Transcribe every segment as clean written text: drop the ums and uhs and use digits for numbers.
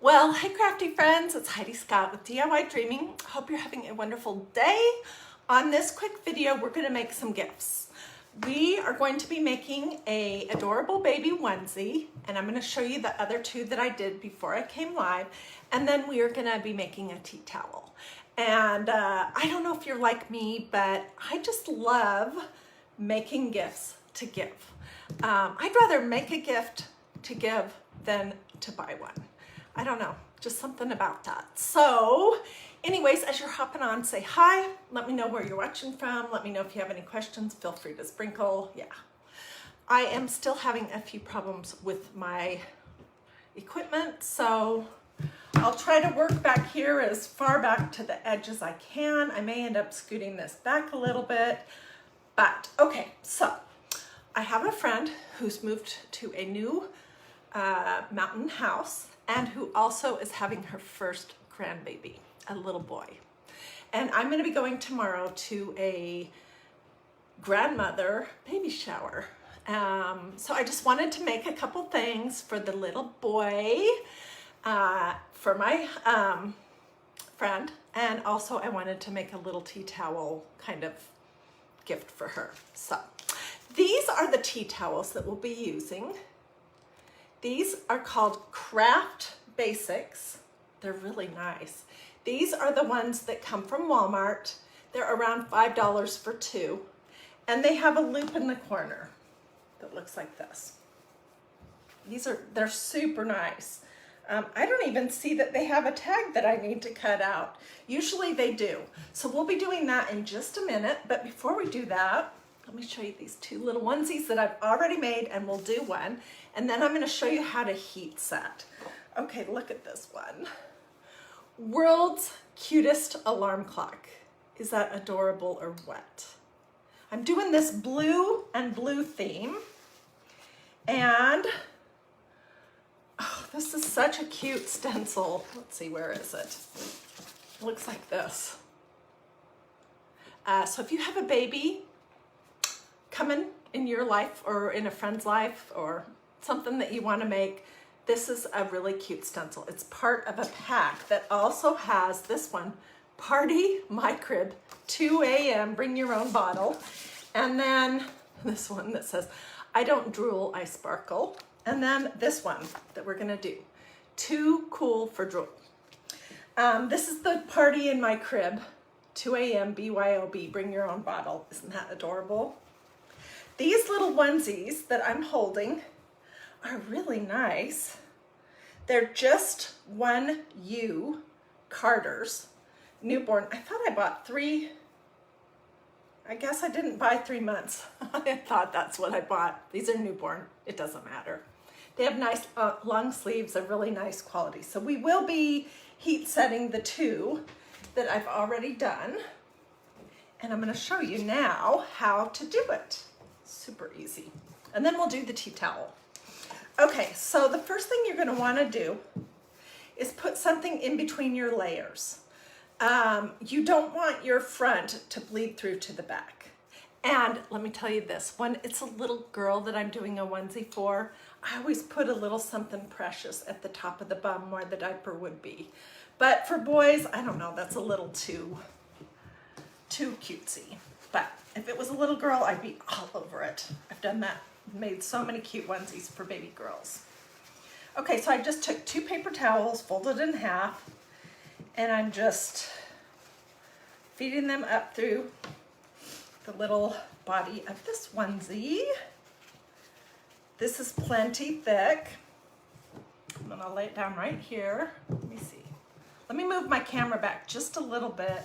Well, hey crafty friends, it's Hiedi Scott with DiyDreaming. Hope you're having a wonderful day. On this quick video, we're going to make some gifts. We are going to be making a adorable baby onesie, and I'm going to show you the other two that I did before I came live, and then we are going to be making a tea towel. And I don't know if you're like me, but I just love making gifts to give. I'd rather make a gift to give than to buy one. I don't know, just something about that. So anyways, as you're hopping on, say hi, let me know where you're watching from, let me know if you have any questions, feel free to sprinkle, yeah. I am still having a few problems with my equipment, so I'll try to work back here as far back to the edge as I can. I may end up scooting this back a little bit, but okay, so I have a friend who's moved to a new mountain house and who also is having her first grandbaby, a little boy. And I'm gonna be going tomorrow to a grandmother baby shower. So I just wanted to make a couple things for the little boy, for my friend, and also I wanted to make a little tea towel kind of gift for her. So these are the tea towels that we'll be using. These are called Craft Basics. They're really nice. These are the ones that come from Walmart. They're around $5 for two. And they have a loop in the corner that looks like this. They're super nice. I don't even see that they have a tag that I need to cut out. Usually they do. So we'll be doing that in just a minute. But before we do that, let me show you these two little onesies that I've already made, and we'll do one. And then I'm going to show you how to heat set. Okay, look at this one. World's cutest alarm clock. Is that adorable or what? I'm doing this blue and blue theme. And oh, this is such a cute stencil. Let's see, where is it? It looks like this. So if you have a baby coming in your life or in a friend's life or something that you want to make, this is a really cute stencil. It's part of a pack that also has this one, Party My Crib, 2 a.m., bring your own bottle. And then this one that says, I don't drool, I sparkle. And then this one that we're gonna do, Too Cool for Drool. This is the Party in My Crib, 2 a.m., BYOB, bring your own bottle. Isn't that adorable? These little onesies that I'm holding are really nice. They're just 1U Carters, newborn. I thought I bought 3. I guess I didn't buy 3 months. I thought that's what I bought. These are newborn. It doesn't matter. They have nice long sleeves, a really nice quality. So we will be heat setting the two that I've already done. And I'm going to show you now how to do it. Super easy. And then we'll do the tea towel. Okay, so the first thing you're going to want to do is put something in between your layers. You don't want your front to bleed through to the back. And let me tell you this, when it's a little girl that I'm doing a onesie for, I always put a little something precious at the top of the bum where the diaper would be. But for boys, I don't know, that's a little too cutesy. But if it was a little girl, I'd be all over it. I've done that, made so many cute onesies for baby girls. Okay, so I just took 2 paper towels, folded in half, and I'm just feeding them up through the little body of this onesie. This is plenty thick. I'm gonna lay it down right here. Let me see. Let me move my camera back just a little bit.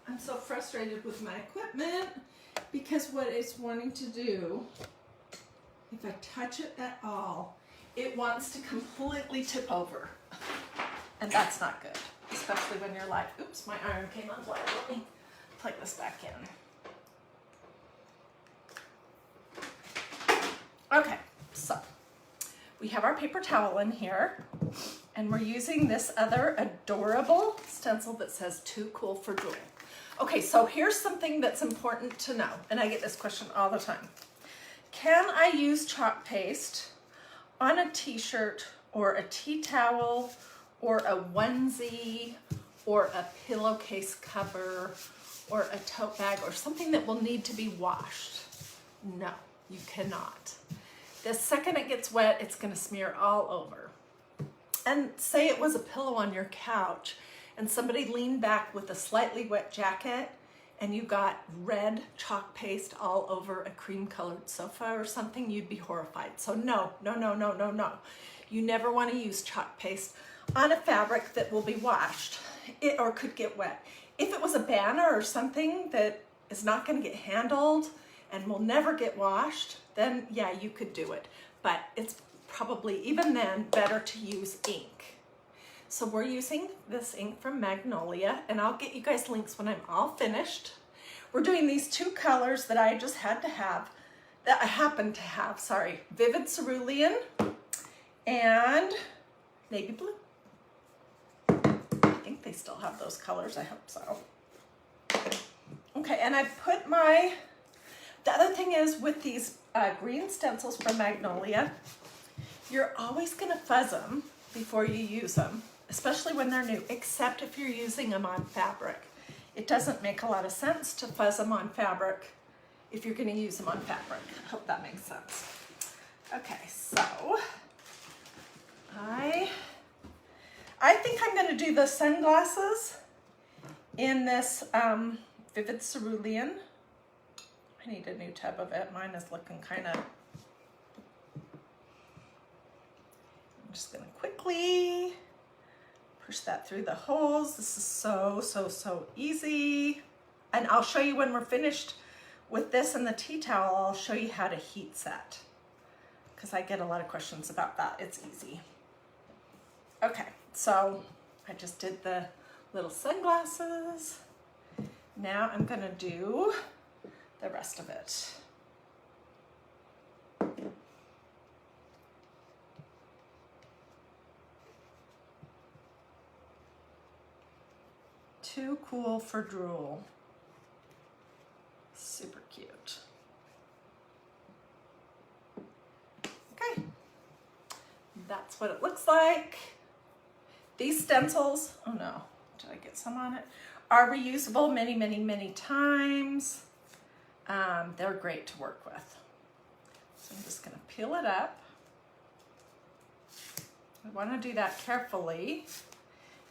I'm so frustrated with my equipment because what it's wanting to do, if I touch it at all, it wants to completely tip over. And that's not good, especially when you're like, oops, my iron came undone. Let me plug this back in. Okay, so we have our paper towel in here, and we're using this other adorable stencil that says Too Cool for Drool. Okay, so here's something that's important to know, and I get this question all the time. Can I use chalk paste on a t-shirt or a tea towel or a onesie or a pillowcase cover or a tote bag or something that will need to be washed. No, you cannot. The second it gets wet, it's gonna smear all over. And say it was a pillow on your couch and somebody leaned back with a slightly wet jacket and you got red chalk paste all over a cream colored sofa or something, you'd be horrified. So no, no, no, no, no, no. You never wanna use chalk paste on a fabric that will be washed or could get wet. If it was a banner or something that is not gonna get handled and will never get washed, then yeah, you could do it. But it's probably, even then, better to use ink. So we're using this ink from Magnolia, and I'll get you guys links when I'm all finished. We're doing these two colors that I just had to have, that I happen to have, sorry, Vivid Cerulean and Navy Blue. I think they still have those colors, I hope so. Okay, and I put my, the other thing is with these green stencils from Magnolia, you're always gonna fuzz them before you use them, especially when they're new, except if you're using them on fabric. It doesn't make a lot of sense to fuzz them on fabric if you're gonna use them on fabric. I hope that makes sense. Okay, so I think I'm gonna do the sunglasses in this Vivid Cerulean. I need a new tub of it. Mine is looking kind of, I'm just gonna quickly push that through the holes. This is so, so, so easy. And I'll show you when we're finished with this and the tea towel, I'll show you how to heat set, because I get a lot of questions about that. It's easy. Okay, so I just did the little sunglasses. Now I'm gonna do the rest of it. Too cool for drool. Super cute. Okay, that's what it looks like. These stencils, oh no, did I get some on it? Are reusable many, many, many times. They're great to work with. So I'm just gonna peel it up. I wanna do that carefully.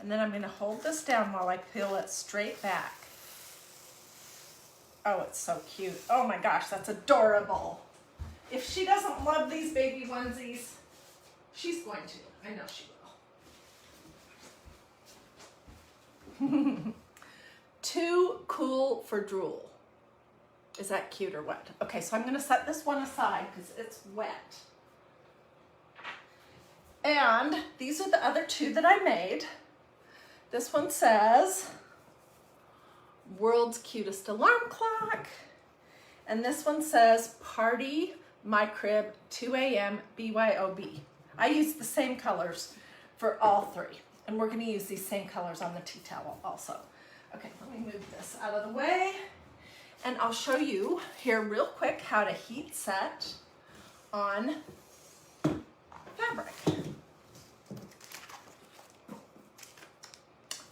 And then I'm gonna hold this down while I peel it straight back. Oh, it's so cute. Oh my gosh, that's adorable. If she doesn't love these baby onesies, she's going to. I know she will. Too cool for drool. Is that cute or what? Okay, so I'm gonna set this one aside because it's wet. And these are the other two that I made. This one says, World's Cutest Alarm Clock. And this one says, Party My Crib 2 a.m. BYOB. I use the same colors for all three. And we're gonna use these same colors on the tea towel also. Okay, let me move this out of the way. And I'll show you here real quick how to heat set on fabric.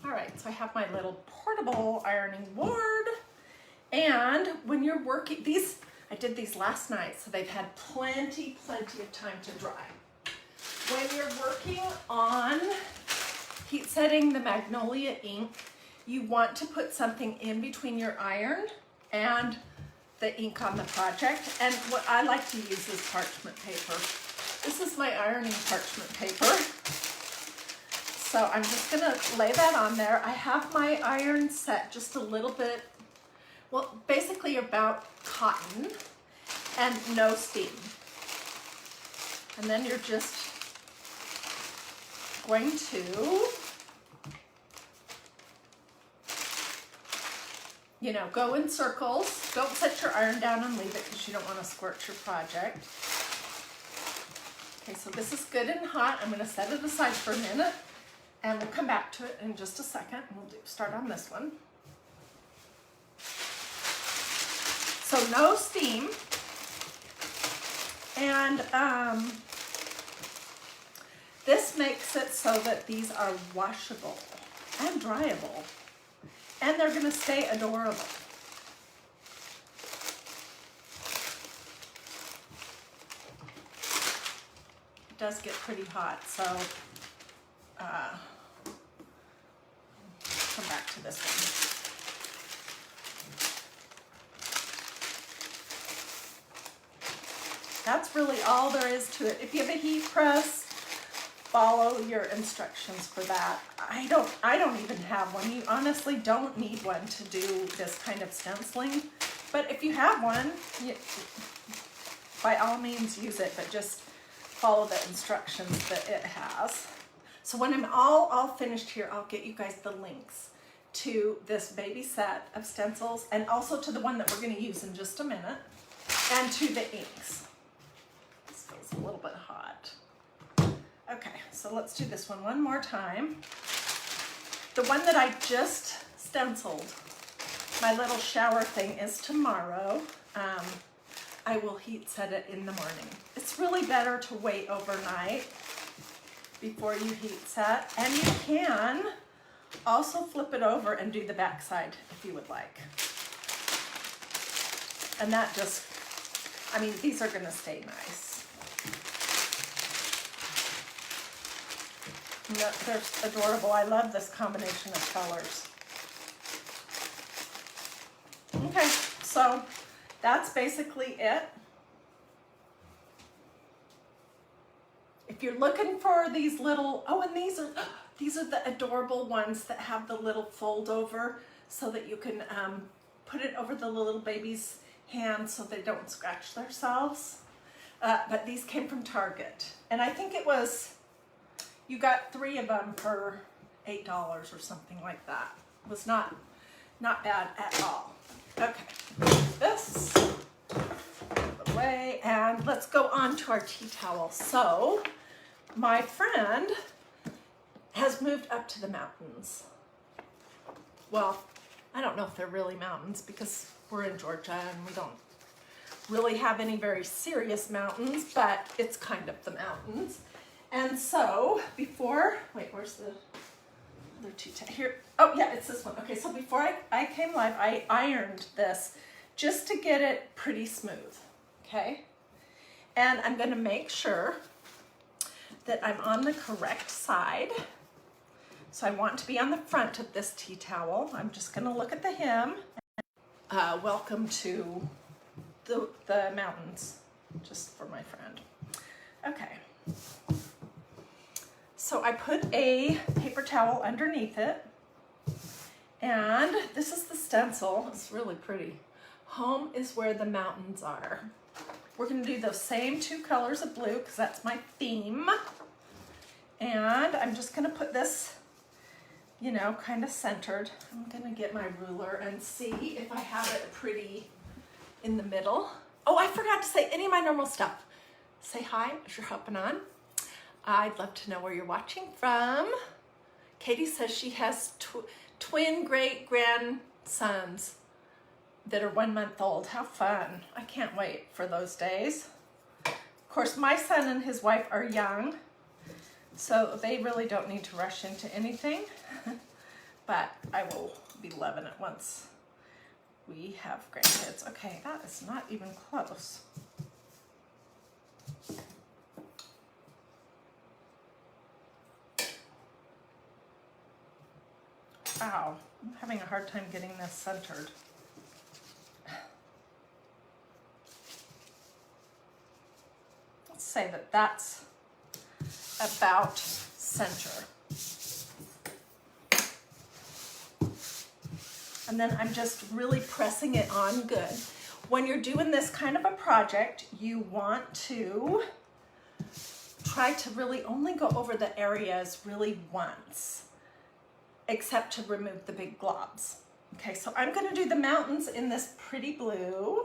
All right, so I have my little portable ironing board. And when you're working, these, I did these last night, so they've had plenty of time to dry. When you're working on heat setting the Magnolia ink, you want to put something in between your iron and the ink on the project. And what I like to use is parchment paper. This is my ironing parchment paper. So I'm just gonna lay that on there. I have my iron set just a little bit, well, basically about cotton and no steam. And then you're just going to, you know, go in circles. Don't set your iron down and leave it because you don't want to scorch your project. Okay, so this is good and hot. I'm gonna set it aside for a minute. And we'll come back to it in just a second. We'll start on this one. So no steam. And This makes it so that these are washable and dryable, and they're gonna stay adorable. It does get pretty hot, so come back to this one. That's really all there is to it. If you have a heat press, follow your instructions for that. I don't even have one. You honestly don't need one to do this kind of stenciling. But if you have one, by all means use it, but just follow the instructions that it has. So when I'm all finished here, I'll get you guys the links to this baby set of stencils and also to the one that we're going to use in just a minute, and to the inks. This feels a little bit hot. Okay, so let's do this one more time. The one that I just stenciled, my little shower thing, is tomorrow. I will heat set it in the morning. It's really better to wait overnight before you heat set, and you can also flip it over and do the back side if you would like. And that just, I mean, these are gonna stay nice. They're adorable. I love this combination of colors. Okay, so that's basically it. If you're looking for these little, oh, and these are the adorable ones that have the little fold over so that you can put it over the little baby's hands so they don't scratch themselves. But these came from Target, and I think it was, you got 3 of them for $8 or something like that. It was not bad at all. Okay, this away, and let's go on to our tea towel. So my friend has moved up to the mountains. Well, I don't know if they're really mountains because we're in Georgia and we don't really have any very serious mountains, but it's kind of the mountains. And so before, wait, where's the other tea towel? Here, oh yeah, it's this one. Okay, so before I came live, I ironed this just to get it pretty smooth, okay? And I'm gonna make sure that I'm on the correct side. So I want to be on the front of this tea towel. I'm just gonna look at the hem. Welcome to the mountains, just for my friend. Okay. So I put a paper towel underneath it, and this is the stencil. It's really pretty. Home is where the mountains are. We're gonna do those same 2 colors of blue because that's my theme. And I'm just gonna put this, you know, kind of centered. I'm gonna get my ruler and see if I have it pretty in the middle. Oh, I forgot to say any of my normal stuff. Say hi as you're hopping on. I'd love to know where you're watching from. Katie says she has twin great-grandsons that are 1 month old. How fun. I can't wait for those days. Of course, my son and his wife are young, so they really don't need to rush into anything, but I will be loving it once we have grandkids. Okay, that is not even close. Wow, I'm having a hard time getting this centered. Let's say that that's about center. And then I'm just really pressing it on good. When you're doing this kind of a project, you want to try to really only go over the areas really once, except to remove the big globs. Okay, so I'm gonna do the mountains in this pretty blue.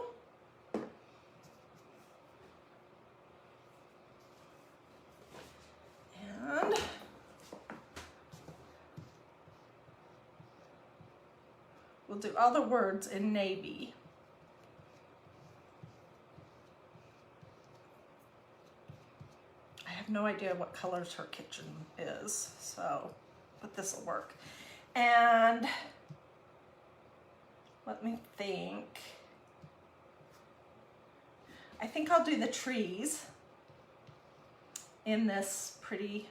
And we'll do all the words in navy. I have no idea what colors her kitchen is, so, but this will work. And let me think. I think I'll do the trees in this pretty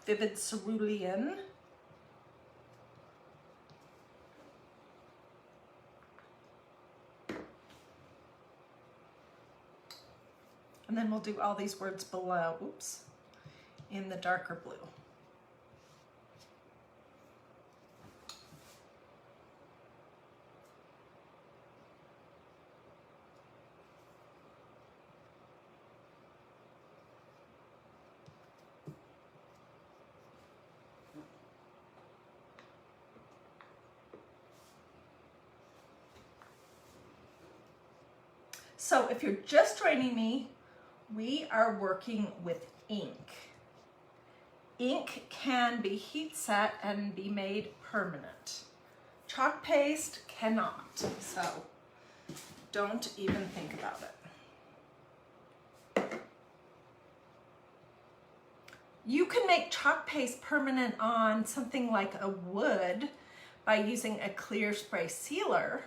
vivid cerulean. And then we'll do all these words below, oops, in the darker blue. So if you're just joining me, we are working with ink. Ink can be heat set and be made permanent. Chalk paste cannot, so don't even think about it. You can make chalk paste permanent on something like a wood by using a clear spray sealer,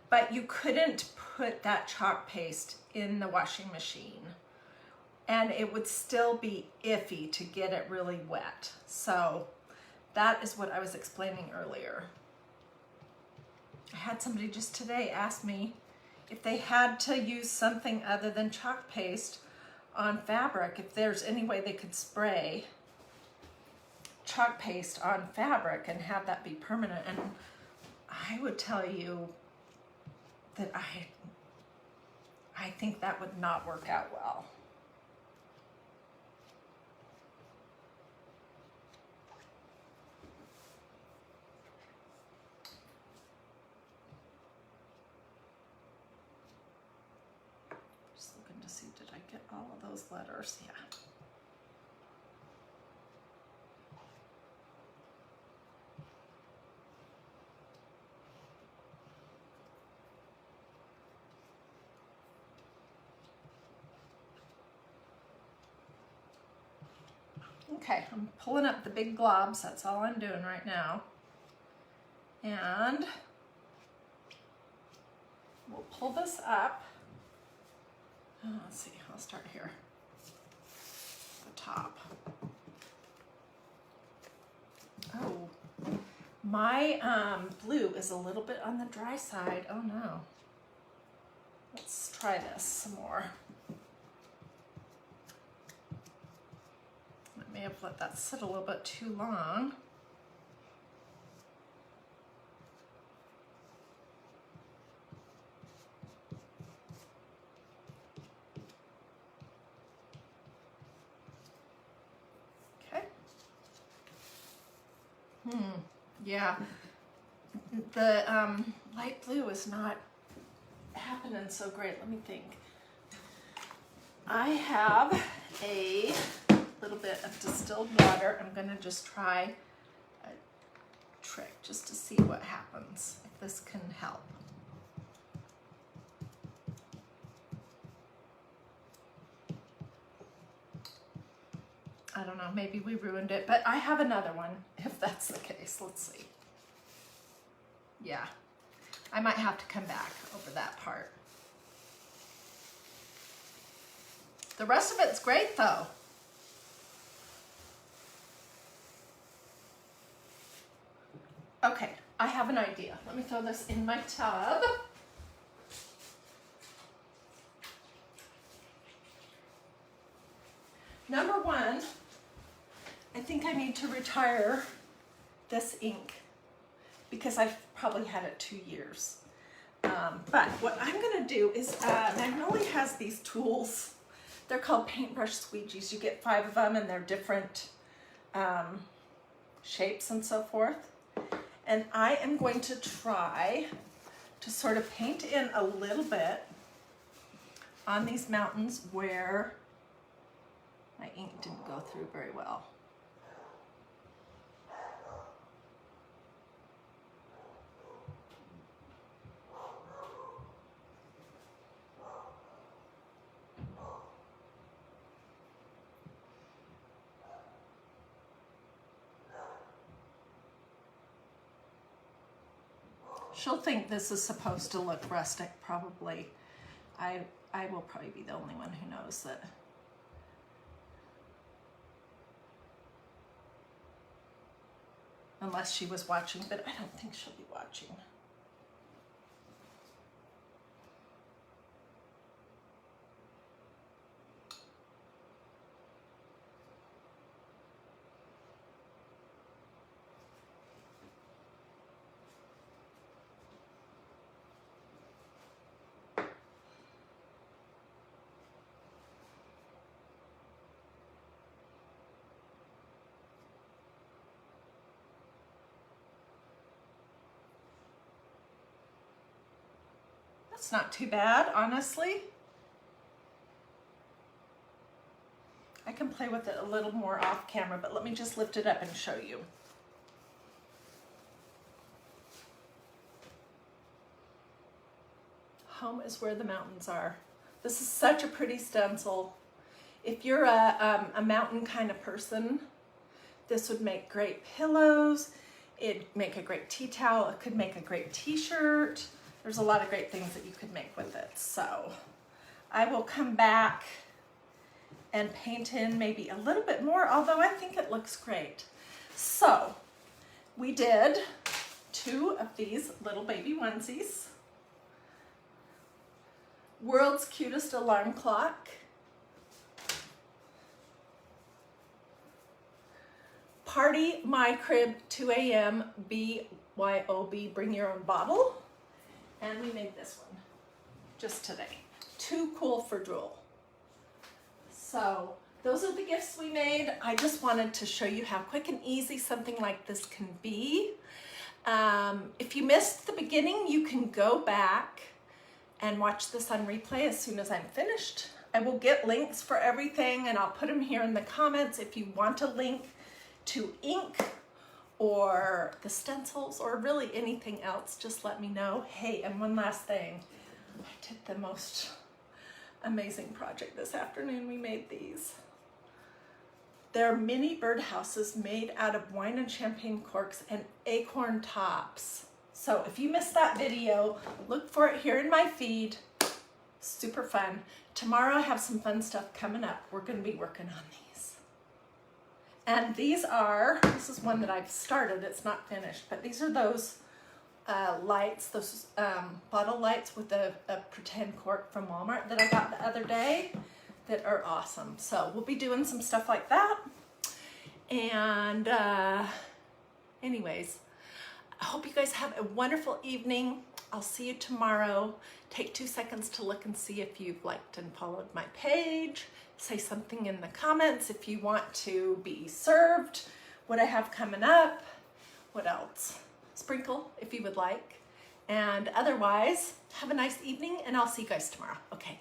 but you couldn't put that chalk paste in the washing machine and it would still be iffy to get it really wet. So that is what I was explaining earlier. I had somebody just today ask me if they had to use something other than chalk paste on fabric, if there's any way they could spray chalk paste on fabric and have that be permanent. And I would tell you that I think that would not work out well. Just looking to see, did I get all of those letters? Yeah. Okay, I'm pulling up the big globs. That's all I'm doing right now. And we'll pull this up. Let's see, I'll start here. The top. Oh, my blue is a little bit on the dry side. Oh no. Let's try this some more. May have let that sit a little bit too long. Okay. Yeah. The light blue is not happening so great. Let me think. I have a little bit of distilled water. I'm going to just try a trick just to see what happens, if this can help. I don't know, maybe we ruined it, but I have another one if that's the case. Let's see. Yeah, I might have to come back over that part. The rest of it's great though. Okay, I have an idea. Let me throw this in my tub. Number one, I think I need to retire this ink because I've probably had it 2 years. But what I'm gonna do is, Magnolia has these tools. They're called paintbrush squeegees. You get 5 of them and they're different shapes and so forth. And I am going to try to sort of paint in a little bit on these mountains where my ink didn't go through very well. She'll think this is supposed to look rustic, probably. I will probably be the only one who knows that. Unless she was watching, but I don't think she'll be watching. That's not too bad, honestly. I can play with it a little more off camera, but let me just lift it up and show you. Home is where the mountains are. This is such a pretty stencil. If you're a mountain kind of person, this would make great pillows. It'd make a great tea towel. It could make a great t-shirt. There's a lot of great things that you could make with it. So I will come back and paint in maybe a little bit more, although I think it looks great. So we did 2 of these little baby onesies. World's cutest alarm clock. Party My Crib 2 a.m. BYOB, bring your own bottle. And we made this one just today. Too cool for drool. So those are the gifts we made. I just wanted to show you how quick and easy something like this can be. If you missed the beginning, you can go back and watch this on replay as soon as I'm finished. I will get links for everything and I'll put them here in the comments. If you want a link to ink or the stencils or really anything else, just let me know. Hey, and one last thing. I did the most amazing project this afternoon. We made these. They're mini birdhouses made out of wine and champagne corks and acorn tops. So if you missed that video, look for it here in my feed. Super fun. Tomorrow I have some fun stuff coming up. We're gonna be working on these. And this is one that I've started, it's not finished, but these are those lights, those bottle lights with a pretend cork from Walmart that I got the other day that are awesome. So we'll be doing some stuff like that. And anyways, I hope you guys have a wonderful evening. I'll see you tomorrow. Take 2 seconds to look and see if you've liked and followed my page. Say something in the comments if you want to be served, what I have coming up, what else? Sprinkle if you would like. And otherwise, have a nice evening and I'll see you guys tomorrow. Okay.